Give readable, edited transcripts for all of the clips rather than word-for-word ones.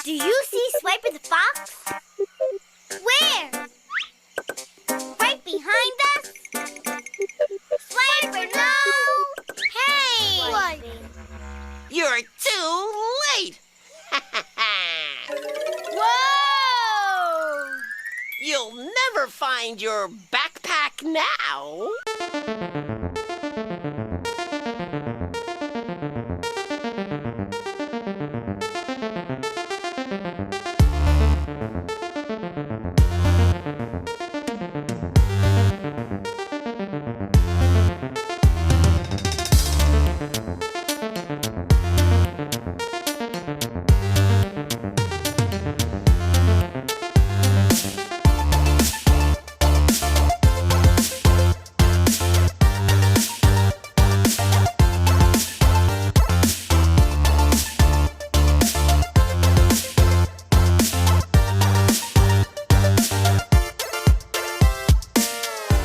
Do you see Swiper the fox? Where? Right behind us? Swiper, no! Hey! What? You're too late! Whoa! You'll never find your backpack now!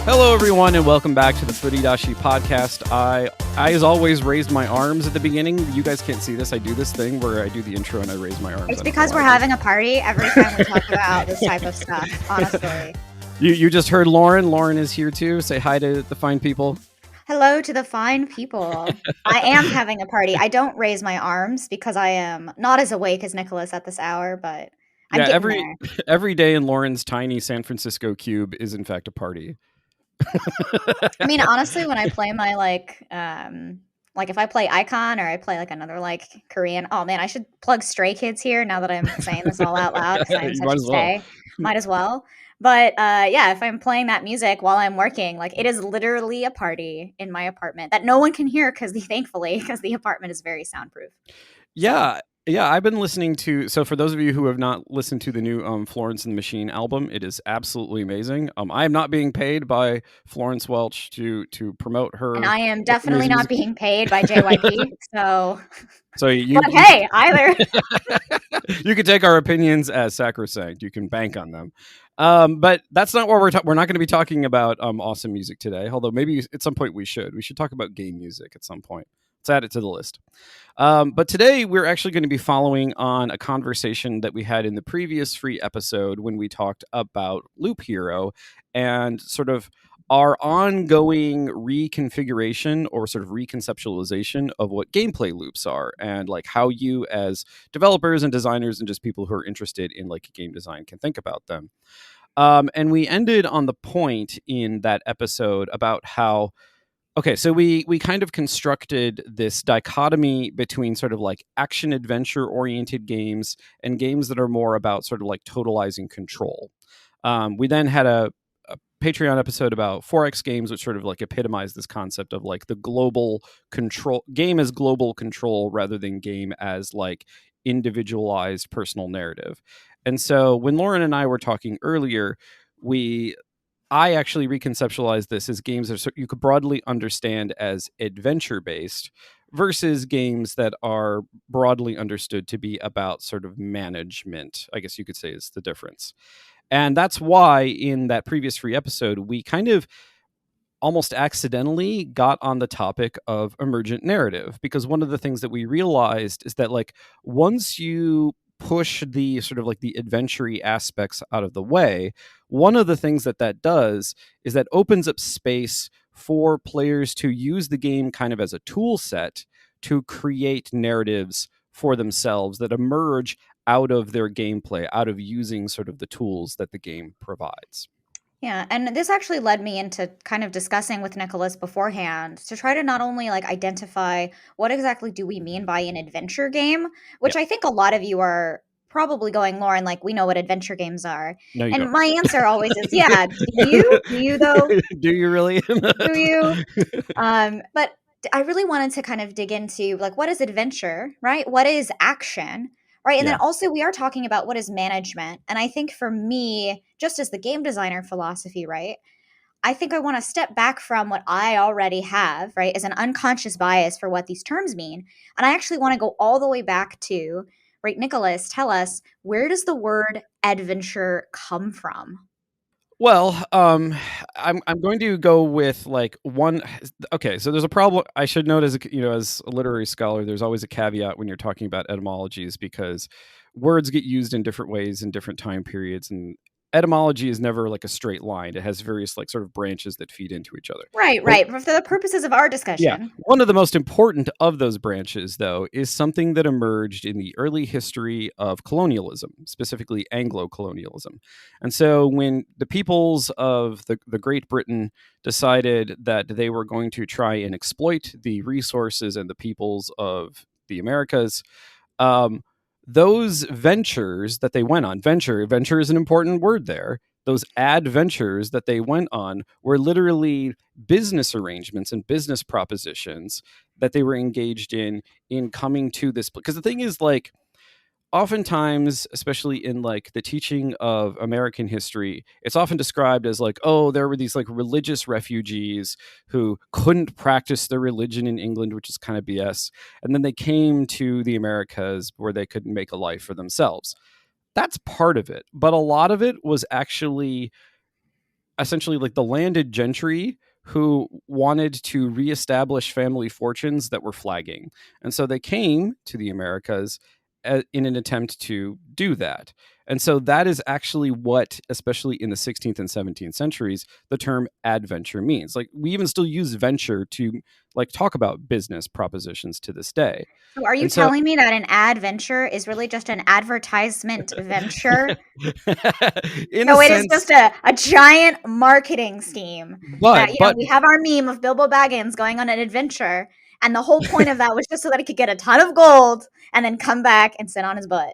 Hello, everyone, and welcome back to the Furidashi podcast. I, as always, raised my arms at the beginning. You guys can't see this. I do this thing where I do the intro and I raise my arms. It's because we're having a party every time we talk about this type of stuff, honestly. You just heard Lauren. Lauren is here, too. Say hi to the fine people. Hello to the fine people. I am having a party. I don't raise my arms because I am not as awake as Nicholas at this hour, but I'm getting there. Every day in Lauren's tiny San Francisco cube is, in fact, a party. I mean, honestly, when I play my if I play Icon or I play like another like Korean, oh man, I should plug Stray Kids here now that I'm saying this all out loud because I'm such a stay. Might as well. But yeah, if I'm playing that music while I'm working, like it is literally a party in my apartment that no one can hear because the apartment is very soundproof. Yeah, I've been listening to. So for those of you who have not listened to the new Florence and the Machine album, it is absolutely amazing. I am not being paid by Florence Welch to promote her, and I am definitely not being paid by JYP. So you. But hey, either you can take our opinions as sacrosanct. You can bank on them. But that's not what we're not going to be talking about awesome music today. Although maybe at some point we should talk about game music at some point. Let's add it to the list. But today we're actually going to be following on a conversation that we had in the previous free episode when we talked about Loop Hero and sort of our ongoing reconfiguration or sort of reconceptualization of what gameplay loops are and like how you as developers and designers and just people who are interested in like game design can think about them. And we ended on the point in that episode about how okay, so we kind of constructed this dichotomy between sort of like action adventure oriented games and games that are more about sort of like totalizing control. We then had a Patreon episode about 4X games, which sort of like epitomized this concept of like the global control game as global control rather than game as like individualized personal narrative. And so when Lauren and I were talking earlier, I actually reconceptualized this as games that you could broadly understand as adventure-based versus games that are broadly understood to be about sort of management, I guess you could say is the difference. And that's why in that previous free episode, we kind of almost accidentally got on the topic of emergent narrative, because one of the things that we realized is that like once you push the sort of like the adventure-y aspects out of the way, one of the things that does is that opens up space for players to use the game kind of as a tool set to create narratives for themselves that emerge out of their gameplay, out of using sort of the tools that the game provides. Yeah, and this actually led me into kind of discussing with Nicholas beforehand to try to not only like identify what exactly do we mean by an adventure game, which I think a lot of you are probably going, Lauren, like we know what adventure games are. No, you and don't. My answer always is, yeah, do you? Do you though? Do you really? Do you? But I really wanted to kind of dig into like what is adventure, right? What is action? Right. And then also we are talking about what is management. And I think for me, just as the game designer philosophy, right, I think I want to step back from what I already have, right, as an unconscious bias for what these terms mean. And I actually want to go all the way back to, right, Nicholas, tell us, where does the word adventure come from? Well, I'm going to go with like one. Okay, so there's a problem. I should note as as a literary scholar, there's always a caveat when you're talking about etymologies because words get used in different ways in different time periods, and etymology is never like a straight line. It has various like sort of branches that feed into each other. Right, But right. For the purposes of our yeah. discussion. One of the most important of those branches, though, is something that emerged in the early history of colonialism, specifically Anglo colonialism. And so, when the peoples of the Great Britain decided that they were going to try and exploit the resources and the peoples of the Americas, um, those ventures that they went on, venture is an important word there. Those adventures that they went on were literally business arrangements and business propositions that they were engaged in coming to this. Because the thing is, like, oftentimes, especially in like the teaching of American history, it's often described as like, oh, there were these like religious refugees who couldn't practice their religion in England, which is kind of BS. And then they came to the Americas where they could make a life for themselves. That's part of it. But a lot of it was actually essentially like the landed gentry who wanted to reestablish family fortunes that were flagging. And so they came to the Americas in an attempt to do that. And so that is actually what, especially in the 16th and 17th centuries, the term adventure means. Like we even still use venture to like talk about business propositions to this day. So are you And so telling me that an adventure is really just an advertisement venture? in a So it is sense, just a giant marketing scheme that, but we have our meme of Bilbo Baggins going on an adventure. And the whole point of that was just so that he could get a ton of gold and then come back and sit on his butt.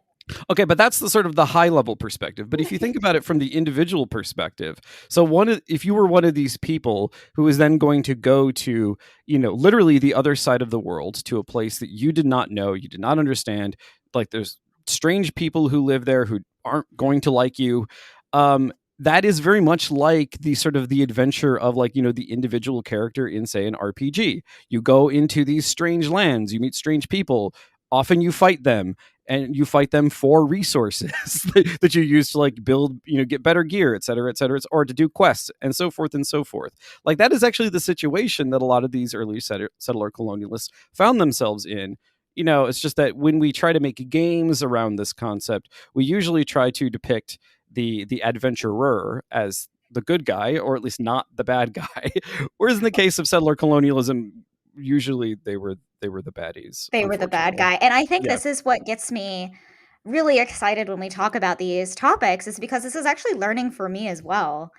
okay, but that's the sort of the high level perspective. But if you think about it from the individual perspective, so if you were one of these people who is then going to go to, literally the other side of the world to a place that you did not know, you did not understand, like there's strange people who live there who aren't going to like you. That is very much like the sort of the adventure of like, the individual character in, say, an RPG. You go into these strange lands, you meet strange people, often you fight them, and you fight them for resources that you use to like build, get better gear, et cetera, or to do quests and so forth and so forth. Like that is actually the situation that a lot of these early settler colonialists found themselves in. It's just that when we try to make games around this concept, we usually try to depict the adventurer as the good guy, or at least not the bad guy. Whereas in the case of settler colonialism, usually they were the baddies. They were the bad Unfortunately, guy. And I think yeah, this is what gets me really excited when we talk about these topics, is because this is actually learning for me as well.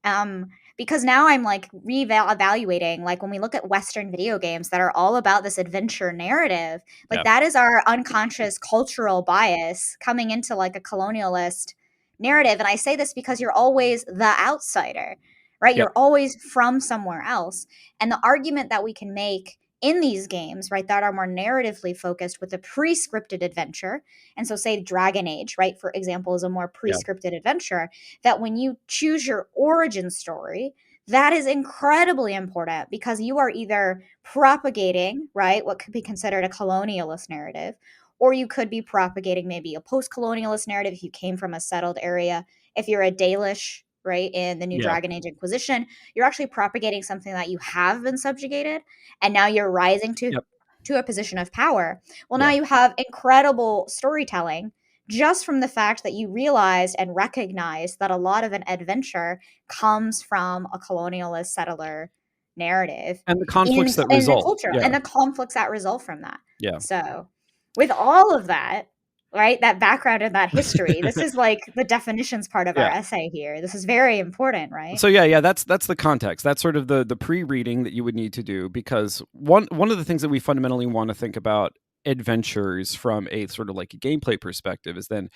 Um, because now I'm like evaluating, like when we look at Western video games that are all about this adventure narrative, like yeah, that is our unconscious cultural bias coming into like a colonialist narrative. And I say this because you're always the outsider, right? yep, You're always from somewhere else. And the argument that we can make in these games, right, that are more narratively focused with a pre-scripted adventure. And so say Dragon Age, right, for example, is a more yeah, pre-scripted adventure, that when you choose your origin story, that is incredibly important because you are either propagating, right, what could be considered a colonialist narrative, or you could be propagating maybe a post-colonialist narrative if you came from a settled area. If you're a Dalish, right, in the new yeah, Dragon Age Inquisition, you're actually propagating something that you have been subjugated and now you're rising yep, to a position of power. Well, now yeah. you have incredible storytelling just from the fact that you realized and recognized that a lot of an adventure comes from a colonialist settler narrative And the conflicts that in the result. culture Yeah, and the conflicts that result from that. yeah. So, with all of that, right, that background and that history, this is like the definitions part of our Yeah. essay here. This is very important, right? So yeah, that's the context. That's sort of the pre-reading that you would need to do, because one of the things that we fundamentally want to think about adventures from a sort of like a gameplay perspective is then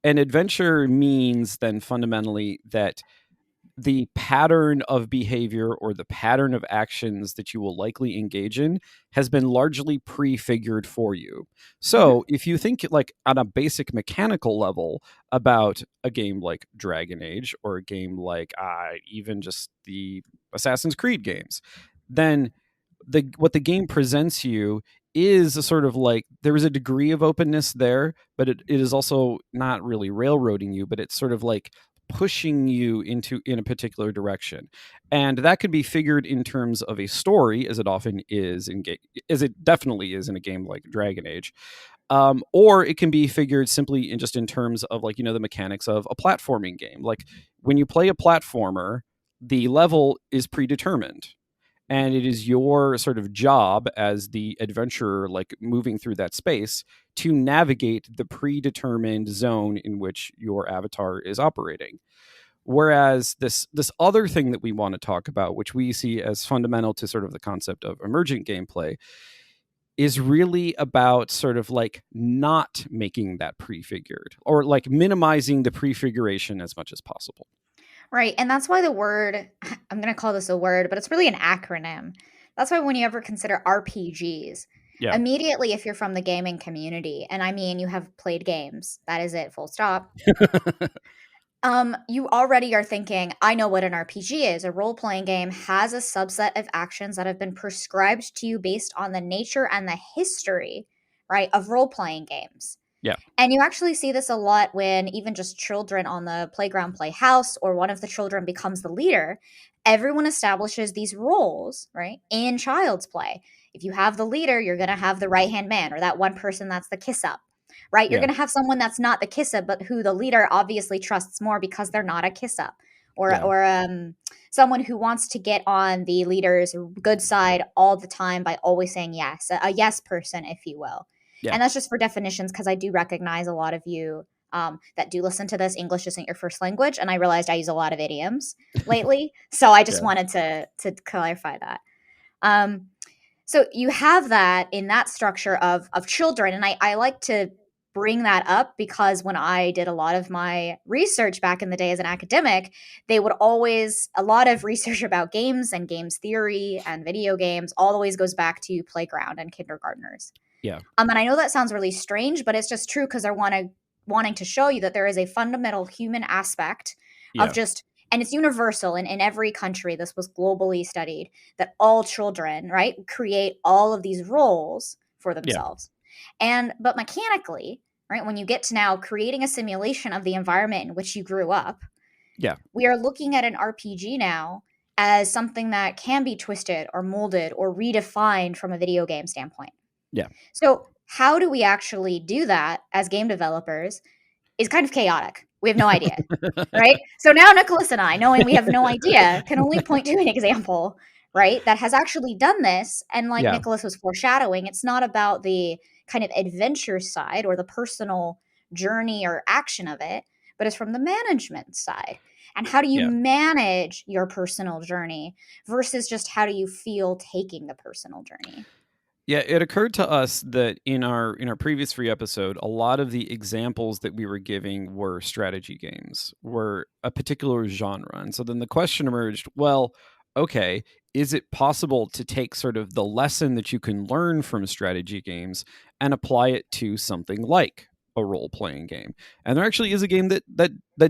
an adventure means then fundamentally that the pattern of behavior or the pattern of actions that you will likely engage in has been largely prefigured for you. Mhm. So, if you think like on a basic mechanical level about a game like Dragon Age or a game like even just the Assassin's Creed games, then what the game presents you is a sort of like there is a degree of openness there, but it is also not really railroading you, but it's sort of like pushing you in a particular direction. And that could be figured in terms of a story, as it often is as it definitely is in a game like Dragon Age. Or it can be figured simply in terms of, like, the mechanics of a platforming game. Like, when you play a platformer, the level is predetermined, and it is your sort of job as the adventurer, like, moving through that space, to navigate the predetermined zone in which your avatar is operating. Whereas this other thing that we want to talk about, which we see as fundamental to sort of the concept of emergent gameplay, is really about sort of like not making that prefigured, or like minimizing the prefiguration as much as possible. Right. And that's why the word, I'm going to call this a word, but it's really an acronym. That's why when you ever consider RPGs, Yeah. immediately, if you're from the gaming community, and I mean, you have played games, that is it, full stop. You already are thinking, I know what an RPG is. A role-playing game has a subset of actions that have been prescribed to you based on the nature and the history, right, of role-playing games. Yeah. And you actually see this a lot when even just children on the playground play house, or one of the children becomes the leader. Everyone establishes these roles, right, in Child's Play. If you have the leader, you're going to have the right-hand man, or that one person that's the kiss-up. Right? You're Yeah. going to have someone that's not the kiss-up, but who the leader obviously trusts more because they're not a kiss-up. Or someone who wants to get on the leader's good side all the time by always saying yes. A yes person, if you will. Yeah. And that's just for definitions, because I do recognize a lot of you that do listen to this. English isn't your first language, and I realized I use a lot of idioms lately. So I just wanted to clarify that. So you have that in that structure of children. And I like to bring that up because when I did a lot of my research back in the day as an academic, they would always, a lot of research about games and games theory and video games always goes back to playground and kindergartners. Yeah. And I know that sounds really strange, but it's just true, because they're wanting to show you that there is a fundamental human aspect of just, and it's universal in every country. This was globally studied, that all children, right, create all of these roles for themselves. But mechanically, right, when you get to now creating a simulation of the environment in which you grew up, we are looking at an RPG now as something that can be twisted or molded or redefined from a video game standpoint. Yeah. So how do we actually do that as game developers is kind of chaotic. We have no idea, right? So now Nicholas and I, knowing we have no idea, can only point to an example, right, that has actually done this. And like Nicholas was foreshadowing, it's not about the kind of adventure side or the personal journey or action of it, but it's from the management side. And how do you manage your personal journey versus just how do you feel taking the personal journey? Yeah, it occurred to us that in our previous free episode, a lot of the examples that we were giving were strategy games, were a particular genre. And so then the question emerged, well, okay, is it possible to take sort of the lesson that you can learn from strategy games and apply it to something like a role-playing game? And there actually is a game that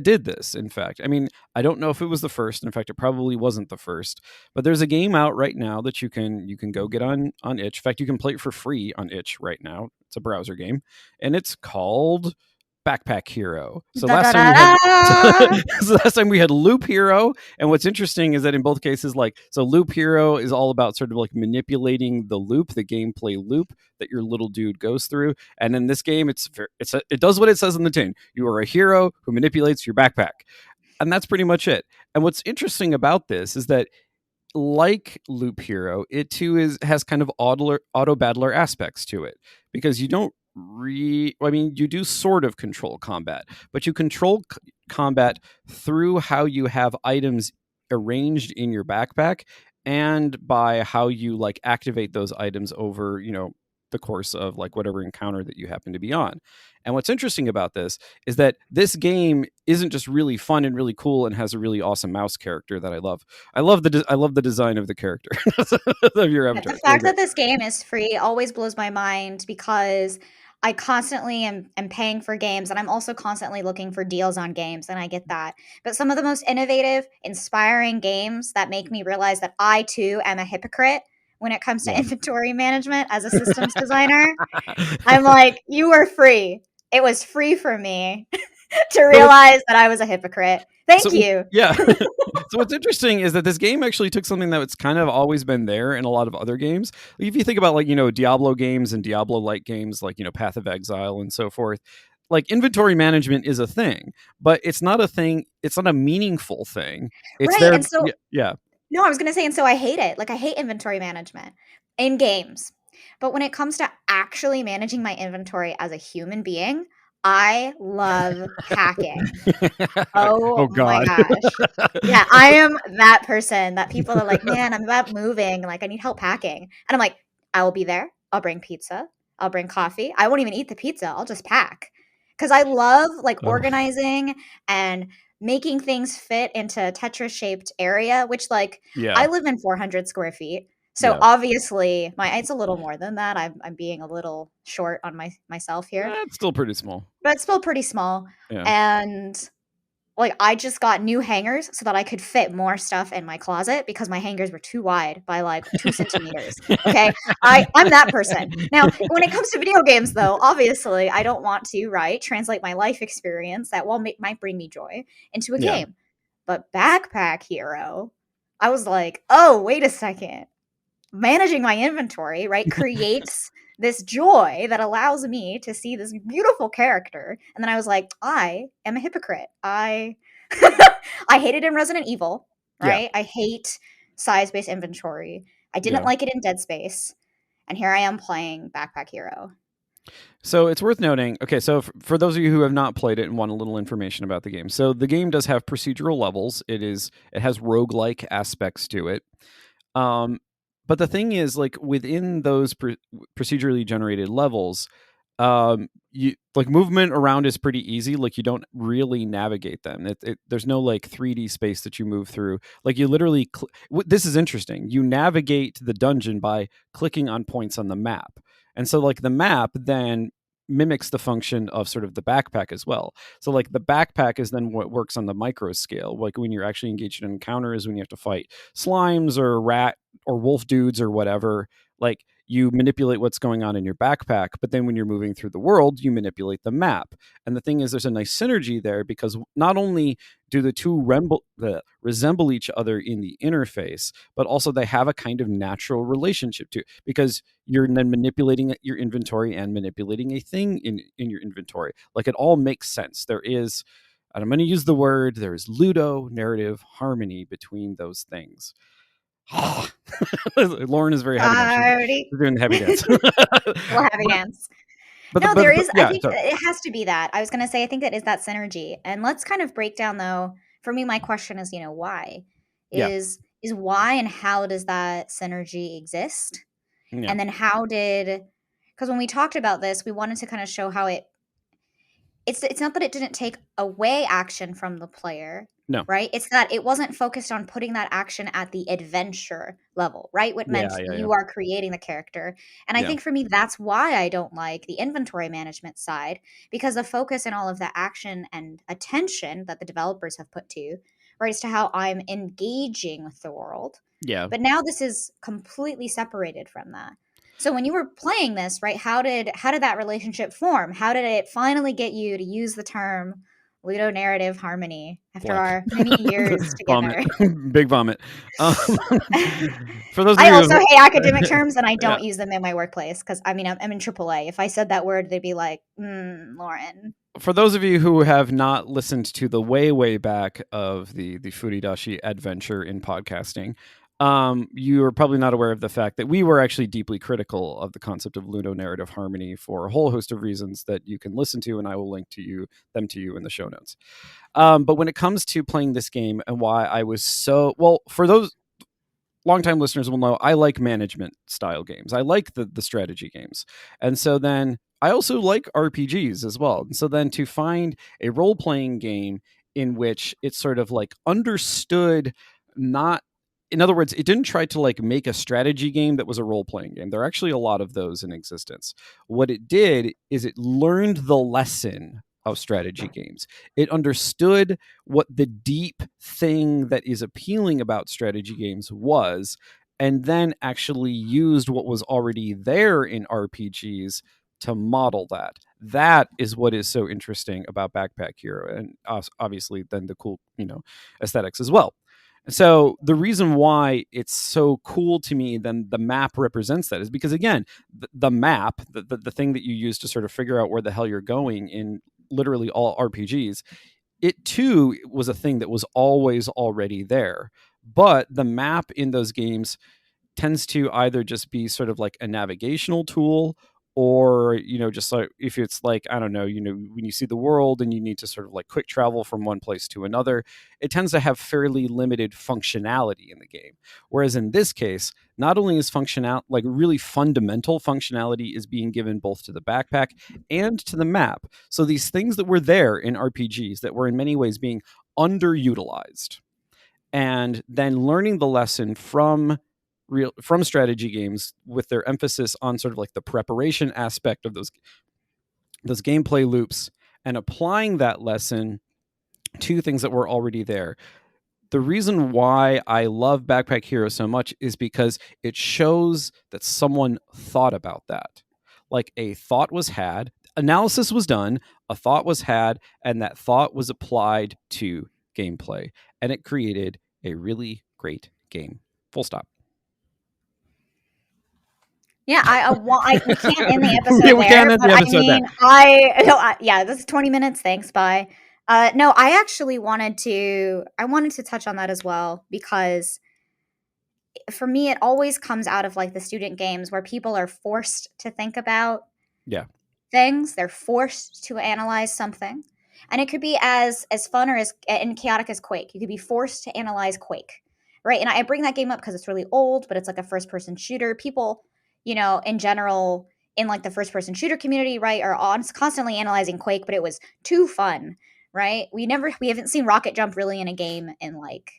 did this, in fact. I mean, I don't know if it was the first. In fact, it probably wasn't the first. But there's a game out right now that you can go get on itch. In fact, you can play it for free on itch right now. It's a browser game, and it's called Backpack Hero. So last time we had Loop Hero, and what's interesting is that in both cases, like, so Loop Hero is all about sort of like manipulating the loop, the gameplay loop that your little dude goes through, and in this game, it does what it says in the tin. You are a hero who manipulates your backpack, and that's pretty much it. And what's interesting about this is that, like Loop Hero, it too has kind of auto battler aspects to it, because you don't you do sort of control combat, but you control combat through how you have items arranged in your backpack and by how you like activate those items over, the course of like whatever encounter that you happen to be on. And what's interesting about this is that this game isn't just really fun and really cool and has a really awesome mouse character that I love. I love the design of the character of your avatar. The fact that this game is free always blows my mind, because I constantly am paying for games, and I'm also constantly looking for deals on games, and I get that. But some of the most innovative, inspiring games that make me realize that I too am a hypocrite when it comes to inventory management as a systems designer. I'm like, you were free. It was free for me. to realize that I was a hypocrite. Thank So you. yeah. So what's interesting is that this game actually took something that's kind of always been there in a lot of other games. If you think about like, Diablo games and Diablo-like games like, Path of Exile and so forth, like inventory management is a thing, but it's not a thing. It's not a meaningful thing. It's Right. there. And so, Yeah. no, I was going to say, and so I hate it. Like, I hate inventory management in games. But when it comes to actually managing my inventory as a human being, I love packing. Oh Oh my God. gosh. Yeah, I am that person that people are like, man, I'm about moving. Like, I need help packing. And I'm like, I will be there. I'll bring pizza. I'll bring coffee. I won't even eat the pizza. I'll just pack. Because I love like Oh, organizing and making things fit into a Tetris shaped area, which like yeah. I live in 400 square feet. So Yeah. obviously it's a little more than that. I'm being a little short on myself here, It's still pretty small. but it's still pretty small. Yeah. And like I just got new hangers so that I could fit more stuff in my closet because my hangers were too wide by like 2 centimeters. Okay. I'm that person. Now, when it comes to video games though, obviously I don't want to, right, translate my life experience that might bring me joy into a Yeah. game. But Backpack Hero, I was like, oh, wait a second. Managing my inventory, right, creates this joy that allows me to see this beautiful character. And then I was like, I am a hypocrite. I I hate it in Resident Evil, Yeah. right? I hate size-based inventory. I didn't Yeah. like it in Dead Space. And here I am playing Backpack Hero. So it's worth noting. Okay, so for those of you who have not played it and want a little information about the game, so the game does have procedural levels. It has roguelike aspects to it. But the thing is, like within those procedurally generated levels, you like movement around is pretty easy. Like you don't really navigate them. There's no like 3D space that you move through. Like you literally. This is interesting. You navigate the dungeon by clicking on points on the map, and so like the map then mimics the function of sort of the backpack as well. So like the backpack is then what works on the micro scale. Like when you're actually engaged in encounters, when you have to fight slimes or rat or wolf dudes or whatever, like you manipulate what's going on in your backpack, but then when you're moving through the world, you manipulate the map. And the thing is, there's a nice synergy there because not only do the two resemble each other in the interface, but also they have a kind of natural relationship too, because you're then manipulating your inventory and manipulating a thing in your inventory. Like it all makes sense. There is, and I'm going to use the word, there is ludo-narrative harmony between those things. Lauren is very happy. She's doing the heavy dance. Little heavy dance. No, there is. I think it has to be that. I was going to say, I think that is that synergy. And let's kind of break down, though. For me, my question is, why? Is why and how does that synergy exist? Yeah. And then because when we talked about this, we wanted to kind of show how it's not that it didn't take away action from the player. No. Right? It's that it wasn't focused on putting that action at the adventure level, right? What meant you are creating the character. And I think for me, that's why I don't like the inventory management side, because the focus and all of the action and attention that the developers have put to, right, as to how I'm engaging with the world. Yeah. But now this is completely separated from that. So when you were playing this, right, how did that relationship form? How did it finally get you to use the term ludonarrative harmony after our many years together? Big vomit. For those of I you also hate academic terms, and I don't Yeah. use them in my workplace because I'm in AAA. If I said that word, they'd be like, Lauren. For those of you who have not listened to the way back of the Furidashi adventure in podcasting, you are probably not aware of the fact that we were actually deeply critical of the concept of ludonarrative harmony for a whole host of reasons that you can listen to, and I will link them to you in the show notes. But when it comes to playing this game and why I was for those longtime listeners will know, I like management style games. I like the strategy games. And so then I also like RPGs as well. And so then to find a role-playing game in which it's sort of like understood, in other words, it didn't try to like make a strategy game that was a role-playing game. There are actually a lot of those in existence. What it did is it learned the lesson of strategy games. It understood what the deep thing that is appealing about strategy games was, and then actually used what was already there in RPGs to model that. That is what is so interesting about Backpack Hero, and obviously then the cool, aesthetics as well. So the reason why it's so cool to me, then the map represents that, is because again, the map, the thing that you use to sort of figure out where the hell you're going in literally all RPGs, it too was a thing that was always already there. But the map in those games tends to either just be sort of like a navigational tool, or just like, if it's like, I don't know, when you see the world and you need to sort of like quick travel from one place to another, it tends to have fairly limited functionality in the game. Whereas in this case, not only is like really fundamental functionality is being given both to the backpack and to the map. So these things that were there in RPGs that were in many ways being underutilized, and then learning the lesson from strategy games with their emphasis on sort of like the preparation aspect of those gameplay loops, and applying that lesson to things that were already there. The reason why I love Backpack Hero so much is because it shows that someone thought about that. Like, a thought was had, analysis was done, a thought was had, and that thought was applied to gameplay, and it created a really great game. Full stop. Yeah, we can't end the episode Yeah, we there, can't end but the I episode mean, yeah, this is 20 minutes. Thanks, bye. No, I actually wanted to touch on that as well, because for me, it always comes out of like the student games where people are forced to think about Yeah. things. They're forced to analyze something, and it could be as fun or as and chaotic as Quake. You could be forced to analyze Quake, right? And I bring that game up because it's really old, but it's like a first person shooter. People, in general, in like the first person shooter community, right, are constantly analyzing Quake, but it was too fun, right? We haven't seen rocket jump really in a game in like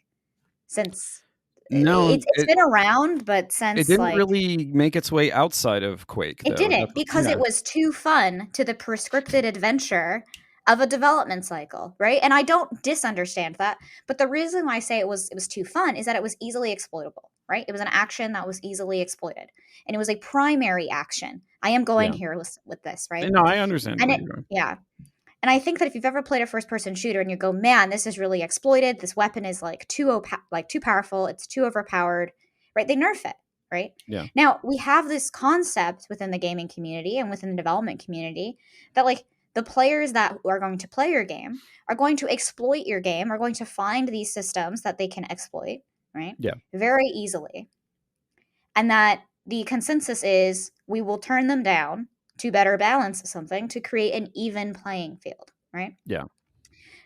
since No, it's been around, but it since didn't like really make its way outside of Quake, it though. didn't, because Yeah. it was too fun to the prescripted adventure of a development cycle, right? And I don't disunderstand that, but the reason why I say it was too fun is that it was easily exploitable, right? It was an action that was easily exploited, and it was a primary action. I am going Yeah. here with this, right? No, I understand And where it, you're going. yeah. And I think that if you've ever played a first person shooter and you go, man, this is really exploited. This weapon is like too powerful. It's too overpowered, right? They nerf it, right? Yeah. Now we have this concept within the gaming community and within the development community that like the players that are going to play your game are going to exploit your game, are going to find these systems that they can exploit, right? Yeah. Very easily. And that the consensus is we will turn them down to better balance something to create an even playing field, right? Yeah.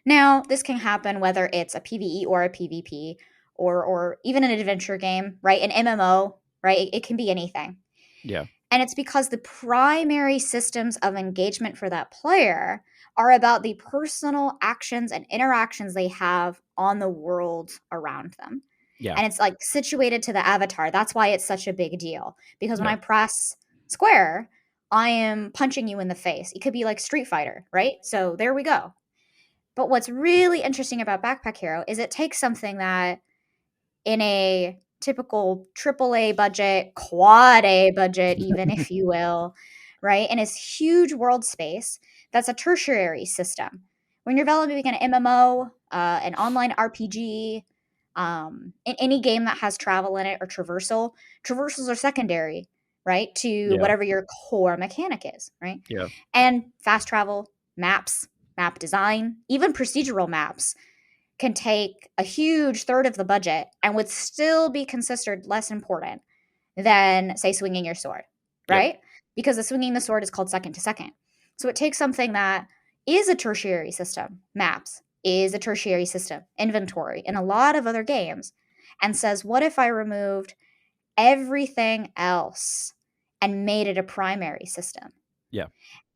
Now, this can happen whether it's a PvE or a PvP, or even an adventure game, right? An MMO, right? It can be anything. Yeah. And it's because the primary systems of engagement for that player are about the personal actions and interactions they have on the world around them. Yeah. And it's like situated to the avatar. That's why it's such a big deal. Because when Yeah. I press square, I am punching you in the face. It could be like Street Fighter, right? So there we go. But what's really interesting about Backpack Hero is it takes something that in a typical AAA budget, quad A budget, even if you will, right? In this huge world space, that's a tertiary system. When you're developing an MMO, an online RPG, in any game that has travel in it or traversals are secondary, right? To Yeah. whatever your core mechanic is, right? Yeah. And fast travel, maps, map design, even procedural maps can take a huge third of the budget and would still be considered less important than, say, swinging your sword, Yep. right? Because the swinging the sword is called second to second. So it takes something that is a tertiary system, maps is a tertiary system, inventory, in a lot of other games, and says, what if I removed everything else and made it a primary system? Yeah.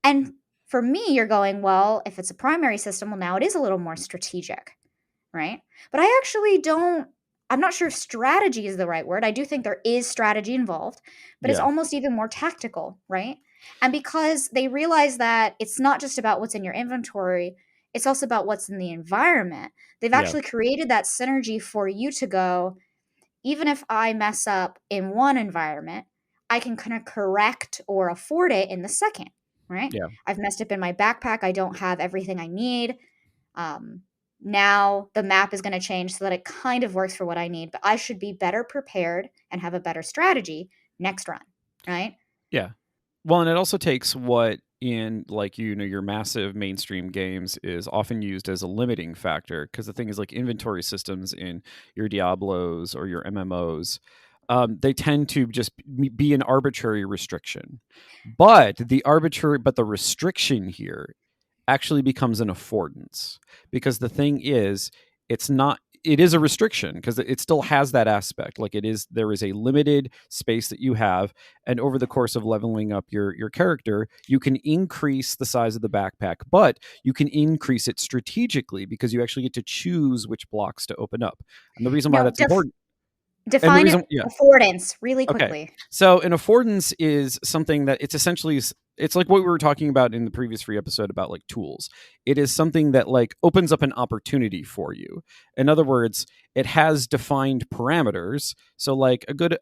And for me, you're going, well, if it's a primary system, well, now it is a little more strategic, right? But I actually I'm not sure if strategy is the right word. I do think there is strategy involved, but it's Yeah. almost even more tactical, right? And because they realize that it's not just about what's in your inventory, it's also about what's in the environment. They've Yeah. actually created that synergy for you to go, even if I mess up in one environment, I can kind of correct or afford it in the second. right? Yeah. I've messed up in my backpack. I don't have everything I need. Now the map is going to change so that it kind of works for what I need, but I should be better prepared and have a better strategy next run, right? Yeah. Well, and it also takes what in like your massive mainstream games is often used as a limiting factor, because the thing is like inventory systems in your Diablos or your MMOs, they tend to just be an arbitrary restriction. But the restriction here actually becomes an affordance, because the thing is, it's not it is a restriction because it still has that aspect. Like there is a limited space that you have, and over the course of leveling up your character, you can increase the size of the backpack, but you can increase it strategically because you actually get to choose which blocks to open up. And the reason why No, that's important, and the define reason, yeah, affordance really okay. quickly. So an affordance is something that it's essentially, it's like what we were talking about in the previous free episode about like tools. It is something that like opens up an opportunity for you. In other words, it has defined parameters. So like a good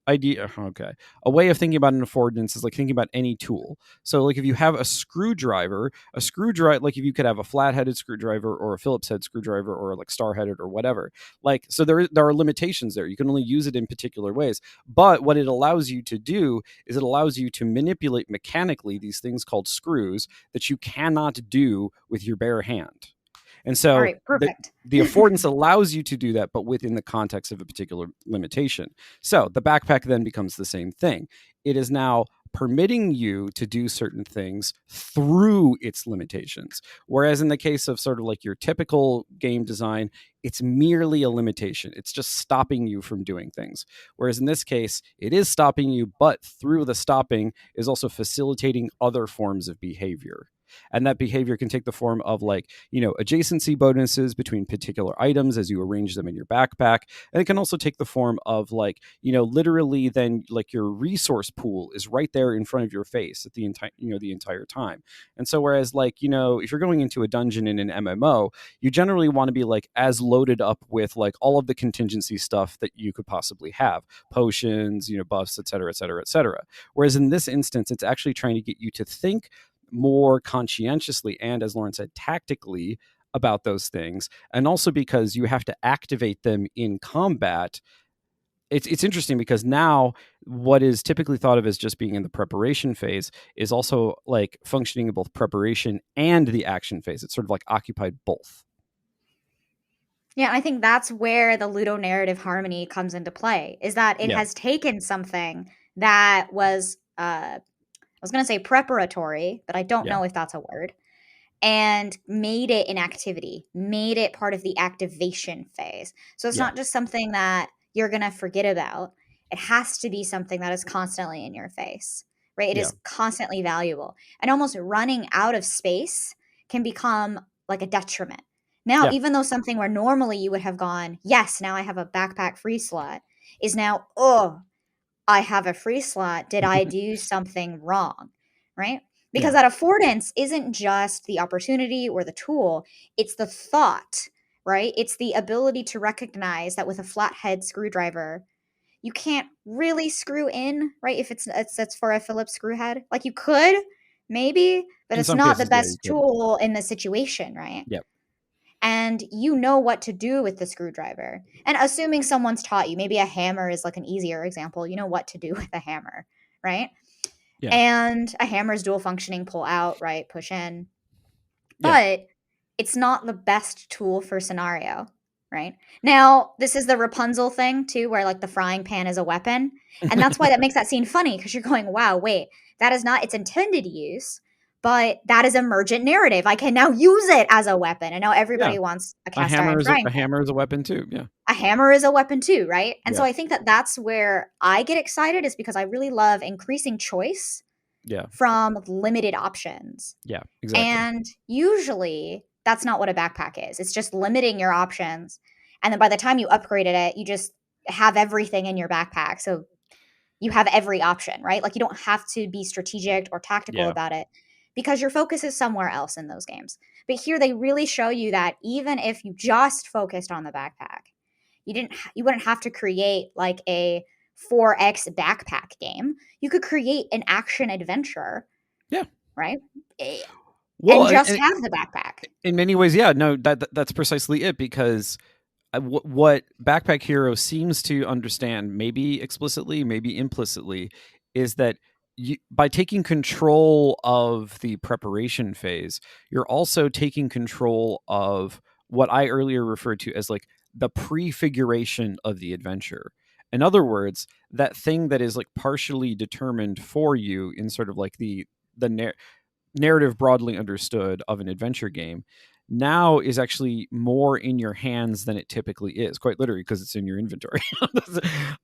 idea, okay. A way of thinking about an affordance is like thinking about any tool. So like if you have a screwdriver, like if you could have a flat-headed screwdriver or a Phillips head screwdriver or like star-headed or whatever. Like so there are limitations there. You can only use it in particular ways. But what it allows you to do is it allows you to manipulate mechanically these things called screws that you cannot do with your bare hand. And All so right, perfect. the affordance allows you to do that, but within the context of a particular limitation. So the backpack then becomes the same thing. It is now permitting you to do certain things through its limitations. Whereas in the case of sort of like your typical game design, it's merely a limitation. It's just stopping you from doing things. Whereas in this case, it is stopping you, but through the stopping is also facilitating other forms of behavior. And that behavior can take the form of like, adjacency bonuses between particular items as you arrange them in your backpack. And it can also take the form of like, literally then like your resource pool is right there in front of your face at the entire time. And so whereas like, if you're going into a dungeon in an MMO, you generally want to be like as loaded up with like all of the contingency stuff that you could possibly have, potions, buffs, et cetera, et cetera, et cetera. Whereas in this instance, it's actually trying to get you to think more conscientiously and, as Lauren said, tactically about those things. And also because you have to activate them in combat. It's interesting because now what is typically thought of as just being in the preparation phase is also like functioning in both preparation and the action phase. It's sort of like occupied both. Yeah, I think that's where the ludonarrative harmony comes into play, is that it has taken something that was, I was going to say preparatory, but I don't know if that's a word, and made it an activity, made it part of the activation phase. So it's not just something that you're going to forget about. It has to be something that is constantly in your face, right? It is constantly valuable. And almost running out of space can become like a detriment. Now, even though something where normally you would have gone, yes, now I have a backpack free slot, is now, oh, I have a free slot. Did I do something wrong? Right? Because that affordance isn't just the opportunity or the tool, it's the thought, right? It's the ability to recognize that with a flathead screwdriver, you can't really screw in, right? If it's for a Phillips screw head. Like you could, maybe, but In it's some not the cases, you best could. tool in the situation, right? Yep. And you know what to do with the screwdriver. And assuming someone's taught you, maybe a hammer is like an easier example. You know what to do with a hammer, right? Yeah. And a hammer is dual functioning, pull out, right? Push in. Yeah. But it's not the best tool for scenario, right? Now, this is the Rapunzel thing too, where like the frying pan is a weapon. And that's why that makes that scene funny, because you're going, wow, wait, that is not its intended use, but that is emergent narrative. I can now use it as a weapon. And now everybody wants a cast iron frying pan. A hammer is a weapon too. Yeah. A hammer is a weapon too, right? And so Yeah. I think that that's where I get excited, is because I really love increasing choice from limited options. Yeah, exactly. And usually that's not what a backpack is. It's just limiting your options. And then by the time you upgraded it, you just have everything in your backpack. So you have every option, right? Like you don't have to be strategic or tactical about it, because your focus is somewhere else in those games. But here they really show you that even if you just focused on the backpack, you wouldn't have to create like a 4X backpack game. You could create an action adventure right? Eh, Well, and just have the backpack. in many ways, yeah, no, that's precisely it, because what Backpack Hero seems to understand, maybe explicitly, maybe implicitly, is that by taking control of the preparation phase, you're also taking control of what I earlier referred to as like the prefiguration of the adventure. In other words, that thing that is like partially determined for you in sort of like the narrative broadly understood of an adventure game now is actually more in your hands than it typically is, quite literally, because it's in your inventory.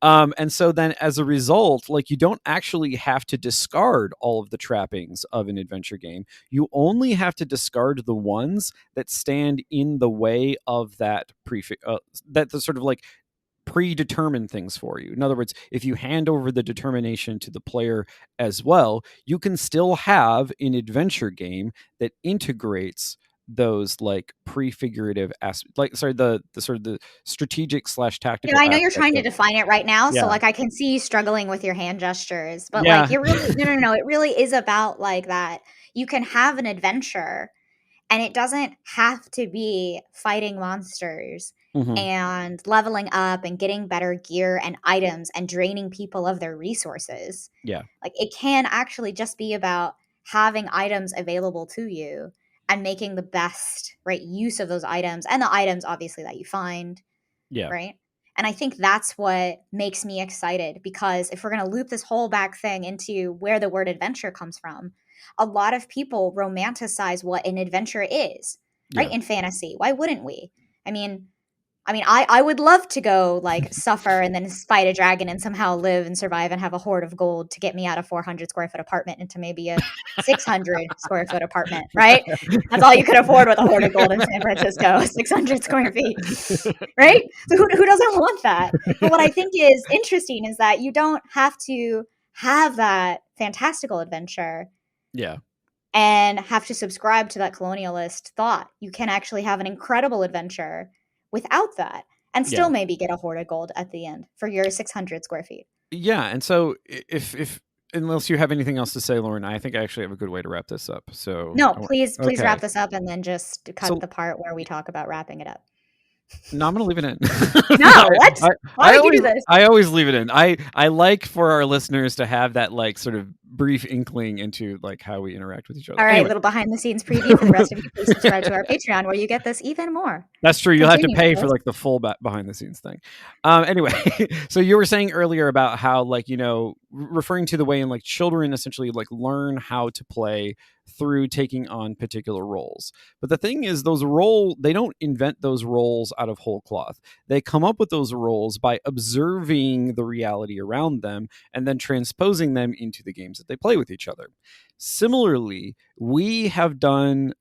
And so then as a result, like, you don't actually have to discard all of the trappings of an adventure game. You only have to discard the ones that stand in the way of that that the sort of like predetermine things for you. In other words, if you hand over the determination to the player as well, you can still have an adventure game that integrates those like prefigurative aspects, like, sorry, the sort of the strategic / tactical I know you're aspects trying to of it. define it right now, so Yeah. like I can see you struggling with your hand gestures, but Yeah. like you're really no, it really is about like that. You can have an adventure and it doesn't have to be fighting monsters Mhm. and leveling up and getting better gear and items and draining people of their resources. Yeah. Like, it can actually just be about having items available to you and making the best right use of those items, and the items obviously that you find, Yeah. right? And I think that's what makes me excited, because if we're going to loop this whole back thing into where the word adventure comes from, a lot of people romanticize what an adventure is, right? Yeah. In fantasy. Why wouldn't we? I mean, I would love to go like suffer and then fight a dragon and somehow live and survive and have a hoard of gold to get me out of 400 square foot apartment into maybe a 600 square foot apartment, right? That's all you could afford with a hoard of gold in San Francisco, 600 square feet, right? So who doesn't want that? But what I think is interesting is that you don't have to have that fantastical adventure Yeah. and have to subscribe to that colonialist thought. You can actually have an incredible adventure without that and still Yeah. maybe get a hoard of gold at the end for your 600 square feet. Yeah. And so if unless you have anything else to say, Lauren, I think I actually have a good way to wrap this up. So No, please okay. wrap this up and then just cut So- the part where we talk about wrapping it up. No, I'm gonna leave it in. No, what? Why would you do this? I always leave it in. I like for our listeners to have that like sort of brief inkling into like how we interact with each other. All right, Anyway. little behind the scenes preview for the rest of you. Please subscribe to our Patreon where you get this even more. That's true. You'll have to Continue, pay for Chris. like the full behind the scenes thing. Anyway, so you were saying earlier about how like, you know, referring to the way in like children essentially like learn how to play through taking on particular roles. But the thing is, they don't invent those roles out of whole cloth. They come up with those roles by observing the reality around them and then transposing them into the games that they play with each other. Similarly, we have done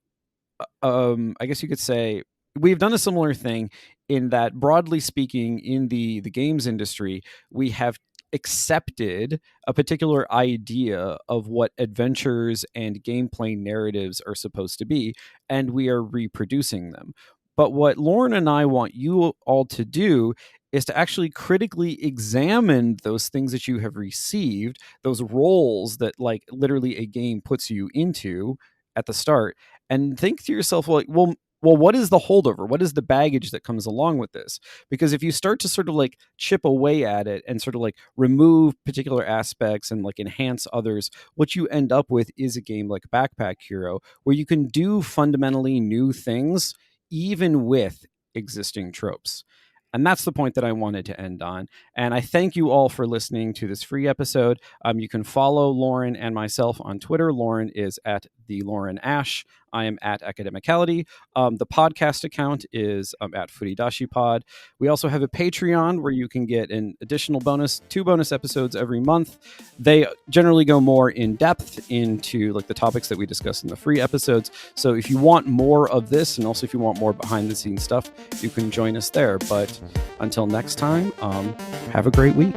I guess you could say we've done a similar thing in that, broadly speaking, in the games industry, we have accepted a particular idea of what adventures and gameplay narratives are supposed to be, and we are reproducing them. But what Lauren and I want you all to do is to actually critically examine those things that you have received, those roles that like literally a game puts you into at the start, and think to yourself, like, well, what is the holdover? What is the baggage that comes along with this? Because if you start to sort of like chip away at it and sort of like remove particular aspects and like enhance others, what you end up with is a game like Backpack Hero, where you can do fundamentally new things, even with existing tropes. And that's the point that I wanted to end on. And I thank you all for listening to this free episode. You can follow Lauren and myself on Twitter. Lauren is at the Lauren Ash. I am at Academicality. The podcast account is at Furidashi Pod. We also have a Patreon where you can get an additional two bonus episodes every month. They generally go more in depth into like the topics that we discuss in the free episodes. So if you want more of this, and also if you want more behind the scenes stuff, you can join us there. But until next time, have a great week.